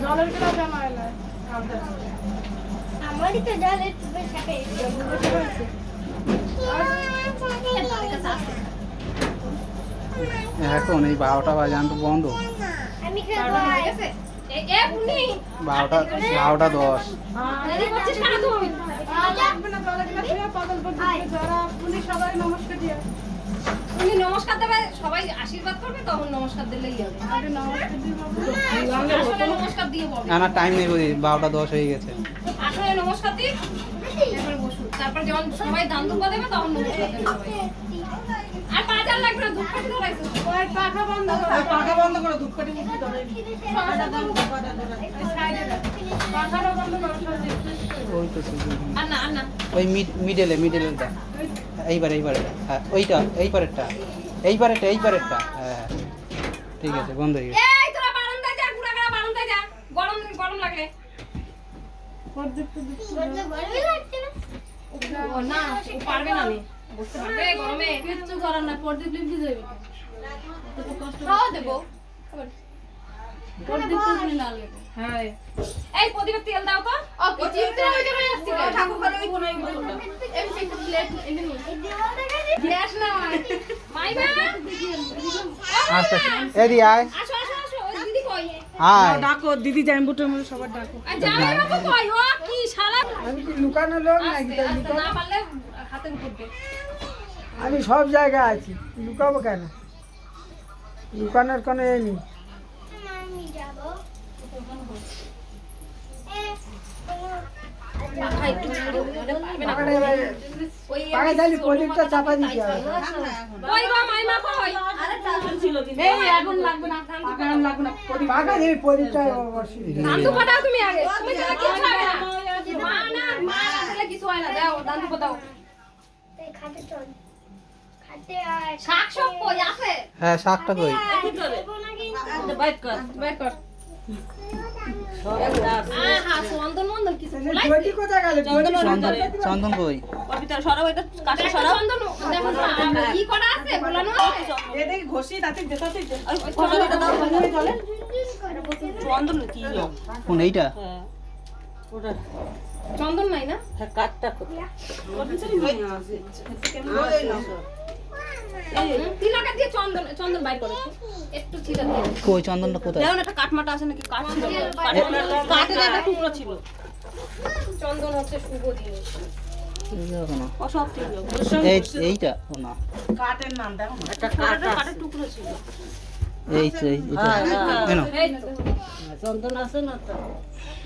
জলের গ্লাস আমার না আমারই তো জলের সাথে এখন এই 12টা বাজে তো বন্ধ। আমি খাবো এ এ উনি 12টা 10। দেরি করছিস কেন তুই লাগবে না জলের গ্লাস দিয়ে পাগল করে যারা পুলিশ সবাই নমস্কার দিয়ে উনি নমস্কার দেবে, সবাই আশীর্বাদ করবে, তখন নমস্কার দিলেই হবে। আগে নমস্কার দিয়ে আসলে নমস্কার দিয়ে বলবে। না না টাইম নেই, 12টা 10 হয়ে গেছে। আসলে নমস্কার দিই, এরপরে বসুন। তারপর যখন সবাই দান দুপা দেবে তখন নমস্কার দেবে সবাই। আর 5000 লাগবে না, ধূপকাঠি ধরাইছো। ওই পাখা বন্ধ করো পাখা বন্ধ করো, ধূপকাঠি মুখে ধরে পাখাটা বন্ধ করো ওই তো আর না আর না। ওই মিডলেরটা এইবারে হ্যাঁ ওইটা এইবারেরটা হ্যাঁ ঠিক আছে বন্ধ হয়ে গেছে। এই তোরা বারান্দায় যা, ঘুরাঘুরা বারান্দায় যা। গরম গরম লাগলে। করতে বলতে বলবি লাগছে না ও না, ও পারবে না নে। বসতে পারবে গরমে? কিচ্ছু করার না প্রদীপ লিপি যাবে খাওয়া দেবো। প্রদীপ তুমি না লেগে হ্যাঁ। এই প্রদীপের তেল দাও তো। ও চিন্তা হয়ে যাবে আসছে। ঠাকুর ঘরে ওই কোনায় বোতলটা। এই একটা প্লেট এনে নিয়ে। এই দেওয়াল দেখা যায় গ্যাস না মাইমা। আচ্ছা এদি আয় আসো আসো আসো, ওই দিদি কই? আয় ডাকো দিদি জাম্বুটের মধ্যে সবার ডাকো। আর জামাই বাবু কই? ও কি শালা? আমি কি লুকানো লোক নাকি? আস্তে আস্তে, না পারলে হাতের উপর দে। আমি সব জায়গায় আছি, লুকাবো কেন? লুকানোর কোনো এ নেই। আমি যাব মাথা একটু ছেড়ে দিলে পারবে না। ওই পাখা চালি প্রদীপটা চাপা দিতে হবে। ওই গো মাইমা কই? এই আগুন লাগবে না আগুন লাগবে না পাখা দিয়ে প্রদীপটা বসিয়ে দান্দু পাঠাও তুমি আগে। তুমি তাহলে কিছু হবে না। মা না দিলে কিছু হয় না। দাও দান্দু পাঠাও। এই খাটে চল খাটে আয় শাক সব কই আছে? হ্যাঁ শাকটা কই দেবো না কিন্তু বের কর। আহা চন্দন মন্দন কিছু বলাই। জ্যোতি কোথায় গেল? চন্দন কই একটা চন্দন দেখো না, ই করা আছে বলানো আছে। কোন এইটা চন্দন নাই না? তিলকা দিয়ে চন্দন চন্দন বাইর করো একটু ছিটা দিয়ে। কই চন্দনটা কোথায় একটা কাঠমাটা আছে নাকি? কাঠ ছিল, কাঠের একটা টুকরো ছিল। চন্দন হচ্ছে শুভ জিনিস। এই দেখো না। অসব ছিল, এইটা ও না কাঠের নাম দেখো না। কাঠের টুকরো ছিল। এই তো এই এটা কেন এই তো।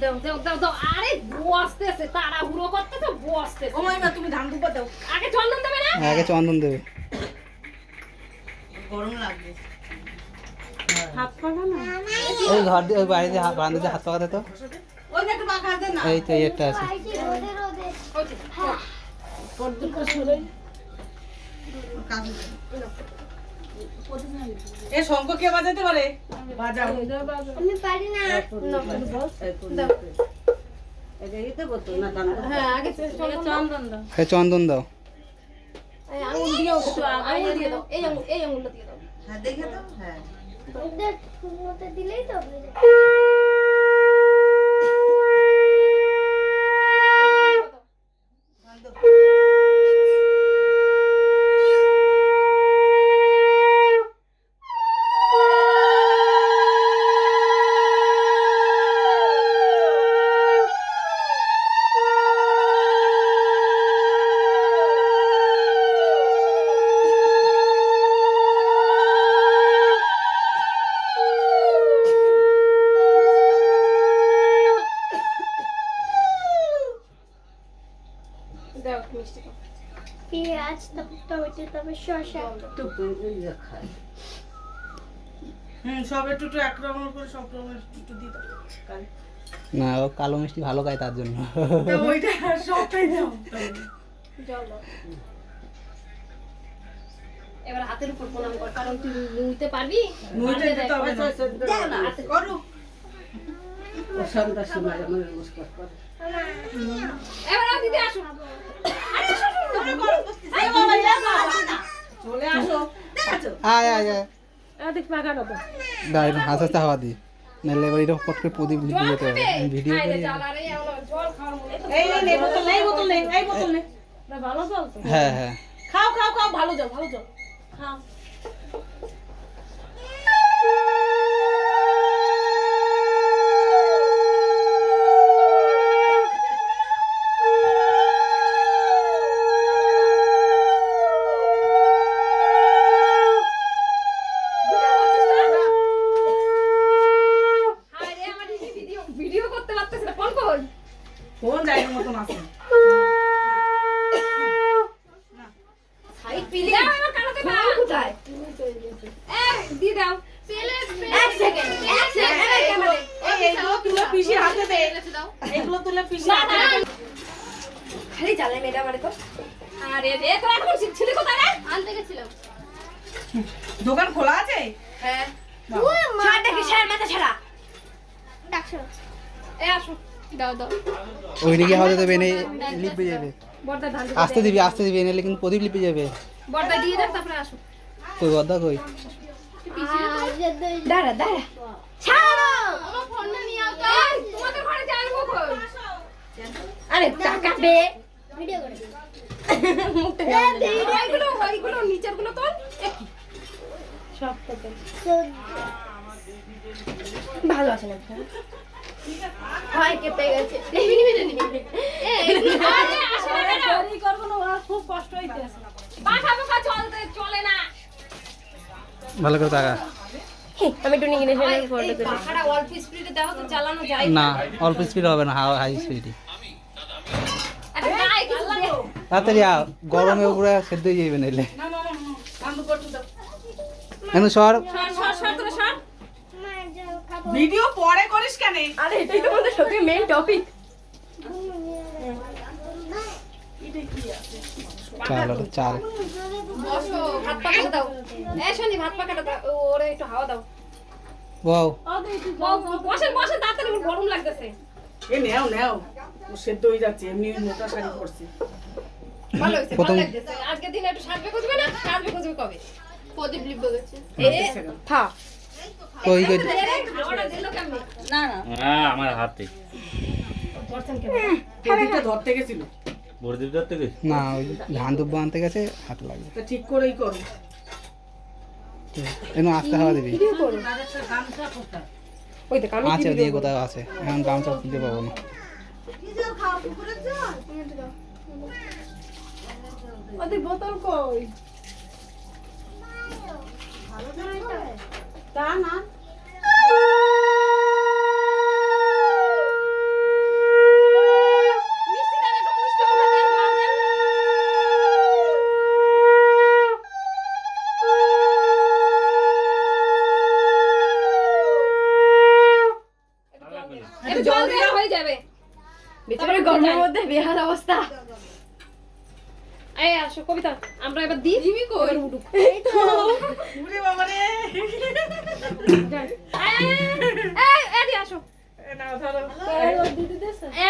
দাও দাও দাও দাও। আরে বসতেছে, তাড়াহুড়ো করতেছে, বসতেছে। ও মাইমা তুমি ধান দুপা দাও। আগে চন্দন দেবে না? আগে চন্দন দেবে গরম লাগবে। ওই ঘর দিয়ে ওই বাড়িতে বারান্দাতে হাত পাকাতে তো ওই একটু পাখা দে না। এই তো এই একটা আছে আইছি রোদে রোদে এ শঙ্খ কে বাজাতে পারে? বাজাও। আমি পারি না হ্যাঁ আগে চন্দন দাও। এই চন্দন দাও এই আঙুল দিও, একটু আঙুল দিয়ে দাও। এই আঙুলটা দিয়ে দাও। হ্যাঁ দেখে তো। হ্যাঁ। ওদের মতো দিলেই তো হয়ে যাবে দাও মিষ্টি দাও। পেঁয়াজ তারপর টমেটো তারপর শসা সব একটু একটু এক রকম করে সব রকম একটু দিয়ে দাও। না ও কালো মিষ্টি ভালো খায় তার জন্য তা ওইটা সবটাই দাও। জল দাও। এবার হাতের উপর প্রণাম কর, কারণ তুই নুইতে পারবি? মুইতে দিতে হবে না। দাও না, হাতে করো। এবার আর দিদি আসো। আরে আসো, আসো। তোমরা করো। এই বাবা চলে আসো। দেখছো? আয় আয় আয় এদিক পাখাটা তো দাঁড়া একটু হাতে হাওয়া দি নাহলে এবার এটা পট করে প্রদীপ লিখে যেতে হবে ভিডিও আরে করি জ্বালা রে, আমার জল খাওয়ার মনে তো এই নে বোতল নেই, বোতল নেই, এই বোতল নেই। না ভালো জল তো। হ্যাঁ হ্যাঁ খাও খাও খাও, ভালো জল, ভালো জল। খাও। হায় রে, আমার ভিডিও করতে পারতেছ না, ফোন কই? কোন জায়গার মতন আছে? সাইড পিলি দাও, আমার কানাতে দাও। কোথায়? দি দাও। এক সেকেন্ড এই ক্যামেরা। এইগুলো তুলে পিসির হাতে দে। এগুলো তুলে পিসির হাতে দে। খালি জ্বালাই মেয়েটা আমারে তো। আরে রে, তোরা এখন ছিলি কোথায় রে? আনতে গেছিলাম। দোকান খোলা আছে? হ্যাঁ। ছাড় দেখি, ছাড় মাথা ছাড়া। এ আসো। দাও দাও। ওইদিকে হয়তো দেবে এনে লিপে যাবে বড়দা ধান আস্তে দিবি এনে কিন্তু প্রদীপ লিপে যাবে বড়দা দিয়ে দাও, তারপরে আসো। কই গদা কই দাঁড়া দাঁড়া। ছাড়ো। আমার ফোনটা নিয়ে আও তো। তোমাদের ঘরে জানবো কই? আরে টাকা দে। ভিডিও করে। মুখটা ওইগুলো নিচের গুলো তোল। সব তোল। ভালো আছে না? হয় কেটে গেছে। নিবি। আরে আসো না কেন? দেরি করবো না, ওরা খুব কষ্ট হইতেছে। বাঁকা বাঁকা চলে না। ভালো করে টাকা আমি একটু নিয়ে গেলে ফটো তুলি। পাখাটা অল্প স্পিডে দাও তো চালানো যায়। না অল্প স্পিড হবে না হাই স্পিডই আরে গায়ে কিছু দে। তাড়াতাড়ি আও গরমে উপরে সেদ্ধ হয়ে যাবে নাইলে না না না, বন্ধ করতে দাও। কেন সর সর তোরা সর। ভিডিও পরে করিস কেন? আরে এটাই তো আমাদের সত্যি মেইন টপিক। চাল বসো, ভাত পাকাটা দাও। শোনি ভাত পাকাটা দাও, ওরে একটু হাওয়া দাও। ওয়াও বসেন তাড়াতাড়ি, আমার গরম লাগতেছে। এ নেও নেও, ও সেদ্ধ হয়ে যাচ্ছে, এমনি মোটা শাড়ি পরছি। ভালো হইছে, প্রথম- ভালো লাগতেছে। আজকের দিনে একটু সাজবে খুঁজবে না? সাজবে খুঁজবে কবে? প্রদীপ লিপবে গেছে। থা। কই কই হাওয়াটা দিল কেমনে? না না, আমার হাতে করছেন কেন? প্রদীপটা ধরতে গেছিল। বর্দির ধরতে গেছি না ওই ধান দুব্বা আনতে গেছে হাত লাগবে তা ঠিক করেই করো। এনে আস্তে হাওয়া দিবি ওই দেখ আমি আছে ওদিকে কোথাও আছে এখন গামছা খুঁজে পাবো না ওদের বোতল কই? তা না, মিষ্টি দেন, একটু মিষ্টি মুখে দেন, খাবেন। একটু জল দিয়ে হয়ে যাবে। ভিতরে গরমের মধ্যে বেহাল অবস্থা। এই আসো কবিতা, আমরা এবার দিবি কই? উঠুক। ওরে বাবা রে। এই আসো। এ নাও ধরো।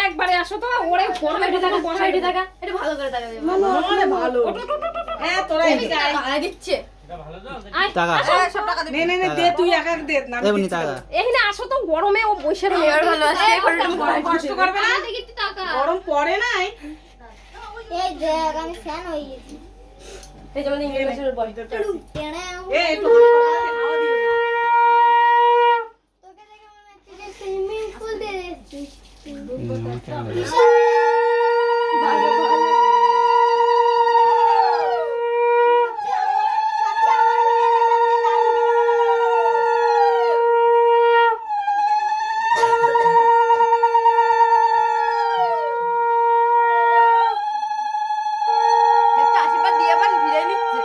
একবারে আসো তো, ওরে গরমে বসাইতে থাকা। এটা ভালো করে থাকা যাবে। আরে ভালো। হ্যাঁ তোরা এদিকে আয়। আয় দিচ্ছে। টাকা নে নে নে, দে তুই এক এক দে না। এমনি টাকা এখানে আসো তো, গরমে ও বসে রয়ে ভালো আছে। গরম কষ্ট করবে না, গরম পড়ে নাই। এই দেখ আমি ফ্যান হয়ে গেছি এই যেমন ইংলিশের বই। এ একটু হাওয়া দিয়ে দে। তোকে দেখে মনে হচ্ছে যে সুইমিং পুল দিয়ে এসেছিস আশীর্বাদ দিয়ে আবার ভিড়ে নিচ্ছে।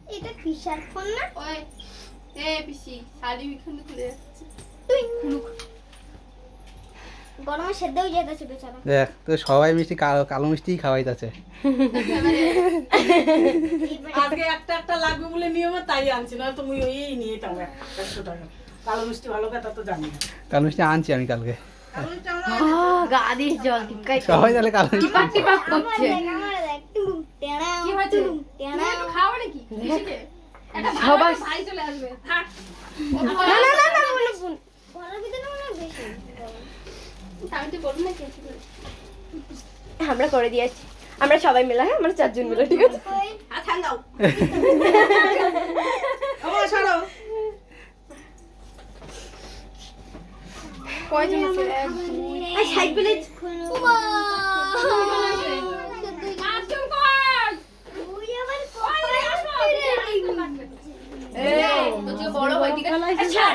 এটা পিসার ফোন না ওই এ পিসি শাড়ি বিখানে খুলে যাচ্ছে। তুই গরমে সেদ্ধ হয়ে যেতেছে বেচারা। দেখ তো সবাই মিষ্টি কালো কালো মিষ্টিই খাওয়াইতেছে। আজকে একটা একটা লাগবে বলে নিয়মে তাই আনছি, না তুমি ওই নিয়ে এটাও 100 টাকা। কালো মিষ্টি ভালো কথা তো জানি না। কালো মিষ্টি আনছি আমি কালকে। কালো মিষ্টি আমরা গা দিয়ে জল টিপকাই সবাই তাহলে কালো মিষ্টি টিপাক টিপাক করছে আমার দেখ টুম টেড়া কি হয়েছে টুম টেড়া। তুমি একটু খাও নাকি মিষ্টিতে? একটা সবাই ভাই চলে আসবে থাক না না না না বলে ফোন ঘরের ভিতরে মনে হয় বেশি আমি তো বলবো না কি আমরা করে দিয়েছি, আমরা সবাই মিলে, হ্যাঁ আমরা 4 জন মিলে, ঠিক আছে? আর ঠান্ডাও। আমার ছাড়ো। কয়জন আছে আর সাইড প্লেট পাঁচজন কই ওই আবার এই তো যে বড় ভাই দিকে আচ্ছা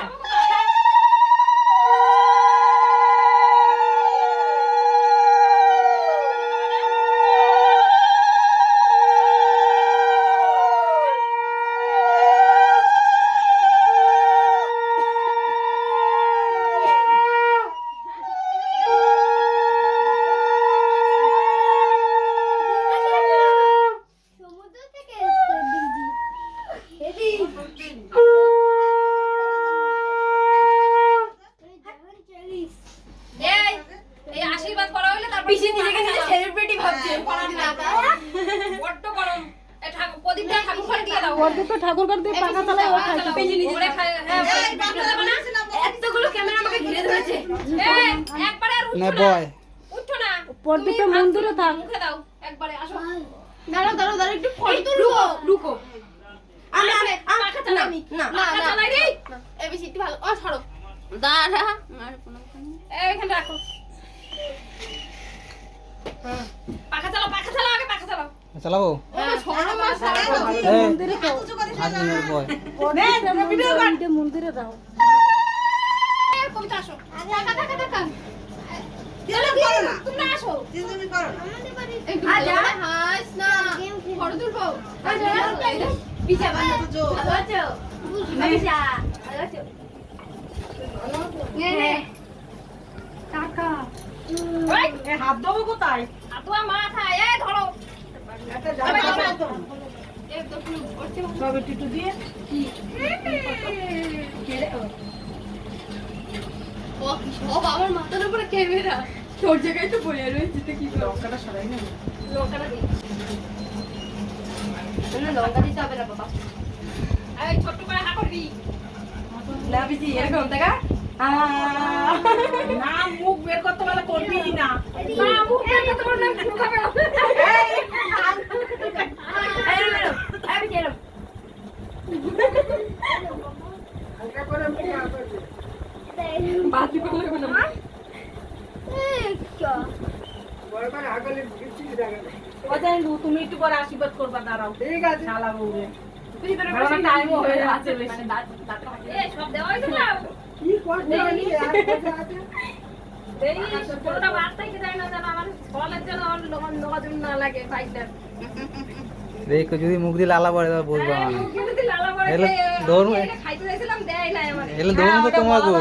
সমুদ্র থেকে এসে দিদি এই এই আশীর্বাদ করা হইলে তারপর পিসি নিজেকে নিজে সেলিব্রিটি ভাবছে। বড্ড গরম এই ঠাকুর প্রদীপটা ঠাকুর ঘরে দিয়ে দাও ওর দুটো ঠাকুর ঘর দিয়ে পাকা চালায় ও খায়। পিজি নিজে ওরে খায় হ্যাঁ ভিডিও দেব না এতগুলো ক্যামেরা আমাকে ঘিরে ধরেছে। এই একবারে আর না উঠো না বয় উঠো না প্রদীপটা তুমি মন্দিরে থাক। মুখে দাও একবারে আসো দাঁড়াও দাঁড়াও দাঁড়াও একটু ফটো তুলবো। রুকো আমি পাখা চালাই নি না না পাখা না চালাই রে এই বেশি একটু ভালো ও ছাড়ো দাঁড়া আর কোনো এইখানে রাখো পাখা চালাও আগে পাখা চালাও চালাবো সরো মা সরো মন্দিরে তো। আজ দিনের বয় নে তোমরা ভিডিও কর। মন্দিরে দাও। এই কবিতা আসো টাকা তোমরা আসো আমাদের বাড়ি এই হাস না ফটো তুলবো পিছা বানো ভালো আছো আচ্ছা ভালো আছো নে নে টাকা। ওই এ হাত দেবো কোথায়? আতুয়া মাথা এই ধরো একটা জামা দাও। এই তো তুমি করতে সব একটু দিয়ে। ও সব আমার মাথার উপরে ক্যামেরা তোর জায়গায় তো বলে রয়েছে তো কি করব লঙ্কাটা সরাই না। লোকটা দি না লঙ্কা দিতে হবে না বাবা। এই ছোট করে হা করবি লাভিজি এরকম দেখা না মুখ বের করতে বলে করবি না। মা মুখ দেখে তোমার নাম শুরু হবে আমি গেলাম হালকা করে মুখে হাত দিবি। বাকি বলে না বড় করে হাগলে কিছু দেখা যায়। ও জানি তুমি একটু পরে আশীর্বাদ করবা, দাঁড়াও। ঠিক আছে। শালা বউরে। ভিতরে আমার টাইমও হয়ে যাচ্ছে বেশি। এই সব দেওয়া হয়েছে না কি করতে হবে আর কোথা আছে? এই ছোটটা বাচ্চাই যায় না যেন আমার ফলের জন্য আমার নজর না লাগে ফাইটার দেখো যদি মুখ দিয়ে লালা পড়ে তাহলে বলবো আমি যদি লালা পড়ে এলে দৌড় খাইতে চাইছিলাম দেয় নাই আমার এলে দৌড় তো তোমাকে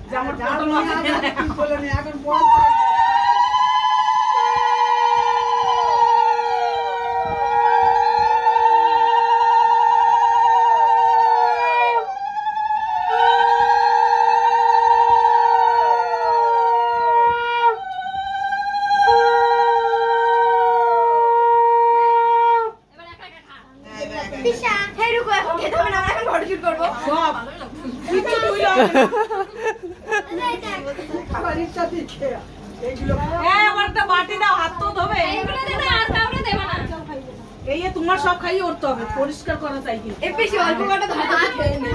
যে আমার যা ফটো বলে আছে। না, কি বলে নি, এখন বল। এবার একা একা খা পিসা হেই রুকো এখন খেতে হবে না, আমরা এখন ফটো শুট করব। সব কিছু তুই না। খাবার ইচ্ছা দিচ্ছে। এইগুলো এই আমার একটা বাটি দাও, হাত তো ধোবে। এইগুলো দেবে আর কাউরে দেবে না এই যে তোমার সব খাইয়ে উঠতে হবে, পরিষ্কার করা চাই কিন্তু। এই পিসি অল্প কটা ভাত খেয়ে নে।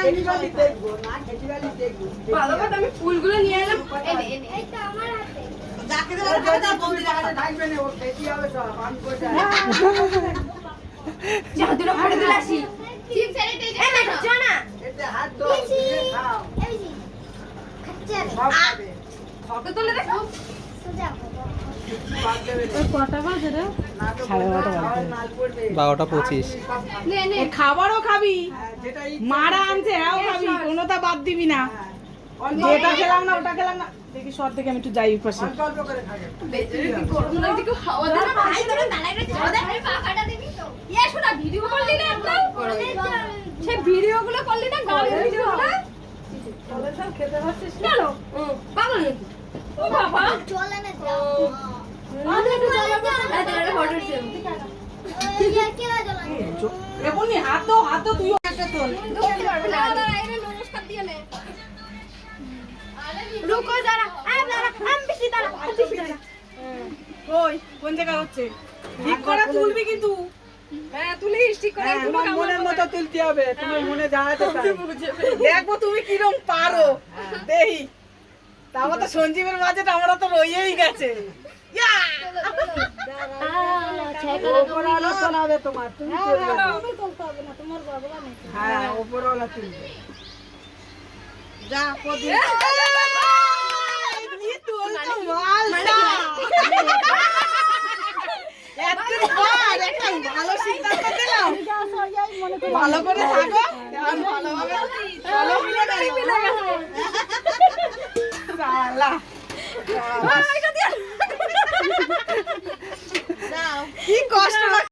খেটিবালি দেখবো না, খেটিবালি দেখবো। ভালো কথা আমি ফুলগুলো নিয়ে এলাম। এই তো আমার হাতে থাকবে না, ও খেতে হবে সব, আমি কোথায়? যা দুটো ফটো তুলে আসি। ঠিক স্যানিটাইজার এই দেখছো না এতে হাত ধো, দিয়ে খাও। সব খাবে। ফটো তুলে দেখো। কটা বাজে রে? সাড়ে 12টা বাজে। 12:25। নে নে এ খাবারও খাবি, যেটা মারা আনছে হ্যাঁ খাবি, কোনোটা বাদ দিবি না। যেটা খেলাম না ওটা খেলাম না। দেখি সর থেকে আমি একটু যাই পাশে। অল্প অল্প করে খাবে। গরম লাগছে কেউ হাওয়া দেবে না ভাই ধরে দাঁড়ায় রয়েছে আমি পাখাটা দিবি তো শোনা ভিডিও করলি না একদম সে ভিডিওগুলো করলি না গানের ভিডিওগুলো তাহলে সব খেতে পারছিস না? চলো পাগল নাকি ও বাবা চলে না তো আমাদের একটু চলো এটা ফটো ছিল এমনি হাত দো তুইও একটা তোল। নমস্কার দিয়ে নে রুকো যারা আমি বেশি দাঁড়া ওই কোন জায়গা হচ্ছে? ঠিক করে তুলবি কিন্তু। হ্যাঁ তুলিস ঠিক করে হ্যাঁ, তোমার মনের মতো তুলতে হবে, তোমার মনে যা আছে তাই। দেখবো তুমি কিরম পারো, দেখি। তারপর তো সঞ্জীবের বাজেট আমরা তো রয়েই গেছে। ইয়া! ওপরওয়ালা চলাবে তোমার, তুমি চলবে না। হ্যাঁ, ওপরওয়ালা চলবে। যা প্রদীপ। এই তোল তো মালটা। এতবার একটা ভালো সিদ্ধান্ত দিলাম। ভালো করে থাকো, এখন ভালোভাবে চলো মিলে গেল। শালা। কি কষ্ট